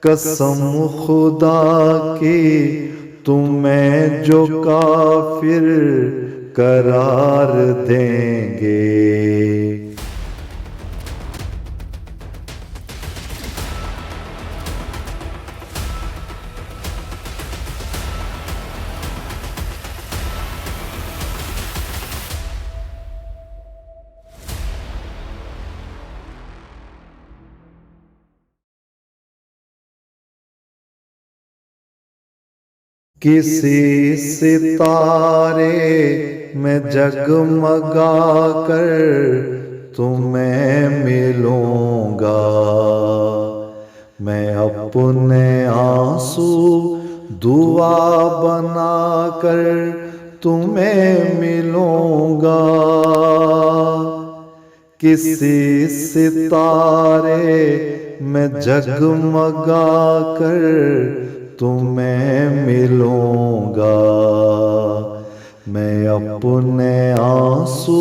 कसम खुदा की तुम्हें जो काफिर करार देंगे। किसी सितारे में जगमगा कर तुम्हें मिलूंगा, मैं अपने आंसू दुआ बनाकर तुम्हें मिलूंगा। किसी सितारे में जगमगा कर तुम्हें मिलूंगा, मैं अपने आंसू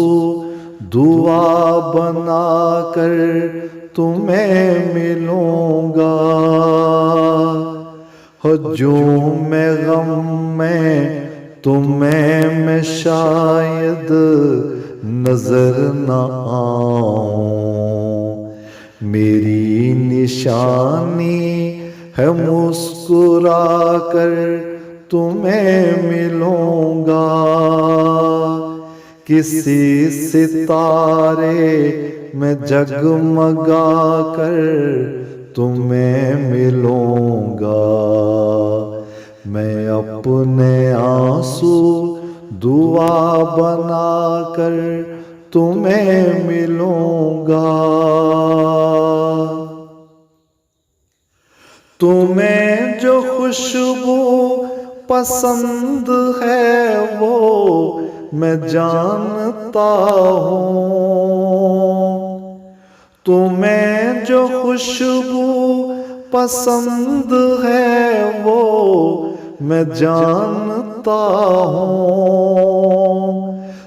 दुआ बनाकर तुम्हें मिलूंगा। हजूम में गम में तुम्हें मैं शायद नजर न आऊं, मेरी निशानी है मुस्कुरा कर तुम्हें मिलूंगा। किसी सितारे में जगमगा कर तुम्हें मिलूंगा, मैं अपने आंसू दुआ बनाकर तुम्हें मिलूंगा। तुम्हें जो खुशबू पसंद है वो मैं जानता हूँ, तुम्हें जो खुशबू पसंद है वो मैं जानता हूँ।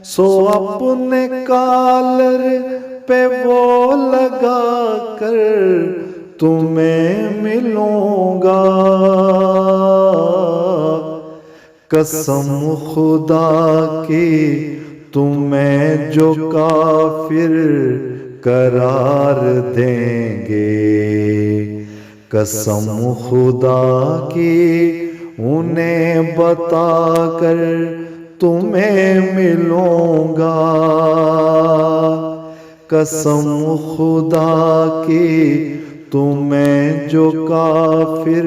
सो अपने कॉलर पे वो लगा कर तुम्हें मिलूंगा। कसम खुदा की तुम्हें जो काफिर करार देंगे, कसम खुदा की उन्हें बताकर तुम्हें मिलूंगा। कसम खुदा की तुम्हें जो काफिर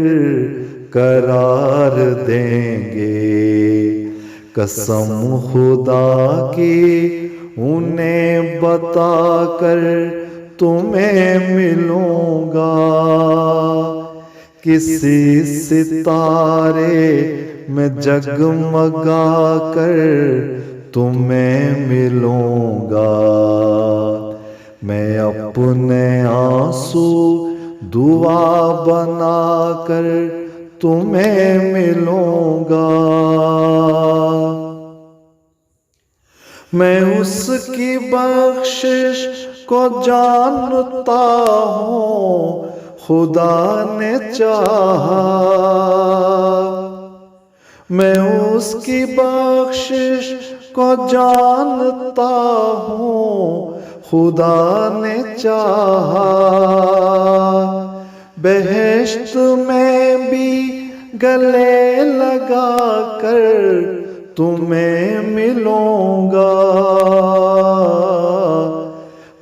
करार देंगे, कसम खुदा की उन्हें बताकर तुम्हें मिलूंगा। किसी सितारे में जगमगा कर तुम्हें मिलूंगा, मैं अपने आंसू दुआ बनाकर तुम्हें मिलूंगा। मैं उसकी बख्शिश को जानता हूँ, खुदा ने चाहा, मैं उसकी बख्शिश को जानता हूँ, खुदा ने चाहा। बेहेश्त में भी गले लगा कर तुम्हें मिलूंगा।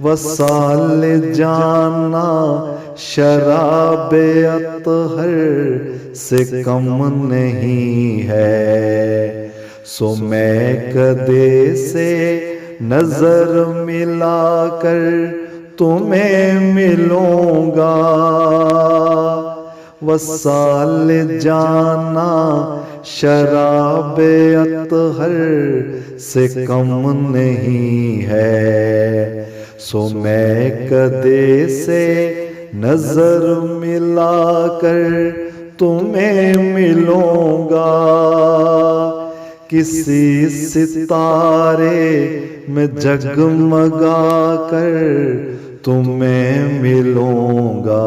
वसाल जाना शराबे अतहर से कम नहीं है, सो मैं कदे से नजर मिलाकर तुम्हें मिलूंगा। वसाल जाना शराबे अतहर से कम नहीं है, सो मैं कदे से नजर मिलाकर तुम्हें मिलूंगा। किसी सितारे में जगमगा कर तुम्हें मिलूंगा,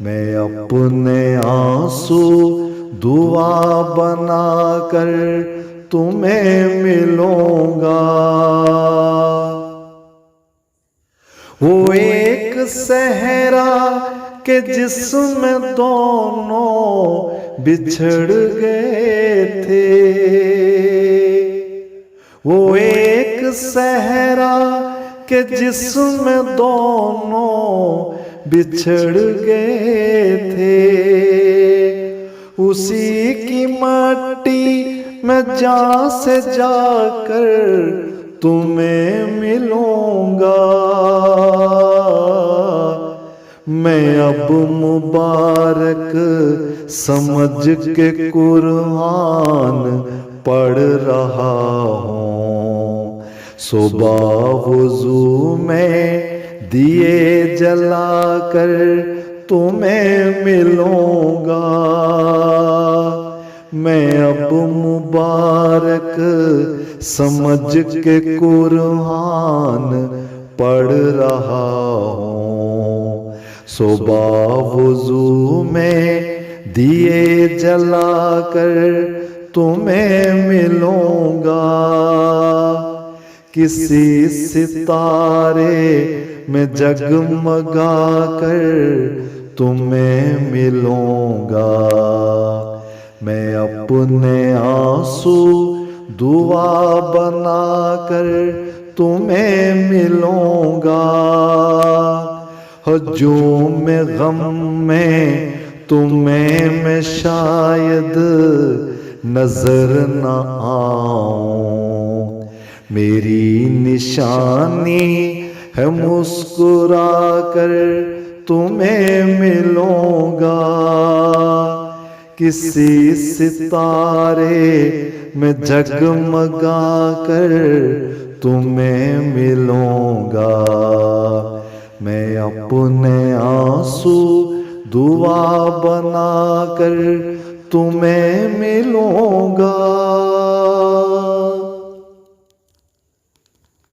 मैं अपने आंसू दुआ बनाकर तुम्हें मिलूंगा। वो एक सहरा के जिसमें दोनों बिछड़ गए थे, वो एक सहरा के जिसमें दोनों बिछड़ गए थे, उसी की माटी में जा से जाकर तुम्हें मिलूंगा। मैं अब मुबारक समझ के कुरान पढ़ रहा हूँ, सुबह वुजू में दिए जलाकर तुम्हें मिलूंगा। मैं अब मुबारक समझ के कुरान पढ़ रहा हूँ, सुबह वुजू में दिए जलाकर तुम्हें मिलूंगा। किसी सितारे में जगमगा कर तुम्हें मिलूंगा। मैं अपने आंसू दुआ बनाकर तुम्हें मिलूंगा। हजूम में गम में तुम्हें मैं शायद नजर न आऊं, मेरी निशानी है मुस्कुरा कर तुम्हें मिलूंगा। किसी सितारे में जगमगा कर तुम्हें मिलूंगा। मैं अपने आंसू दुआ बनाकर तुम्हें मिलूंगा।